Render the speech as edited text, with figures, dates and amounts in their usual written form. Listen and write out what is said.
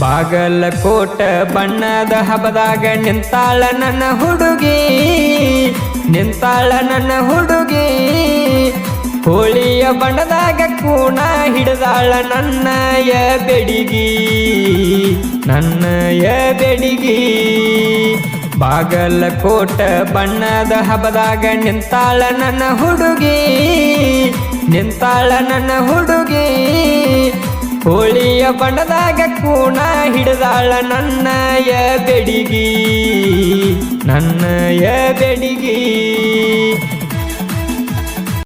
ಬಾಗಲಕೋಟ ಬಣ್ಣದ ಹಬ್ಬದಾಗ ನಿಂತಾಳ ನನ್ನ ಹುಡುಗಿ, ನಿಂತಾಳ ನನ್ನ ಹುಡುಗಿ. ಹೋಳಿಯ ಬಣ್ಣದಾಗ ಕೂಣ ಹಿಡಿದಾಳ ನನ್ನಯ ಬೆಡಿಗಿ, ನನ್ನಯ ಬೆಡಿಗಿ. ಬಾಗಲಕೋಟ ಬಣ್ಣದ ಹಬ್ಬದಾಗ ನಿಂತಾಳ ನನ್ನ ಹುಡುಗಿ, ನಿಂತಾಳ ನನ್ನ ಹುಡುಗಿ. ಹೋಳಿಯ ಬಣ್ಣದಾಗ ಕೂಣ ಹಿಡಿದಾಳ ನನ್ನಯ ಬೆಡಿಗಿ, ನನ್ನಯ ಬೆಡಿಗಿ.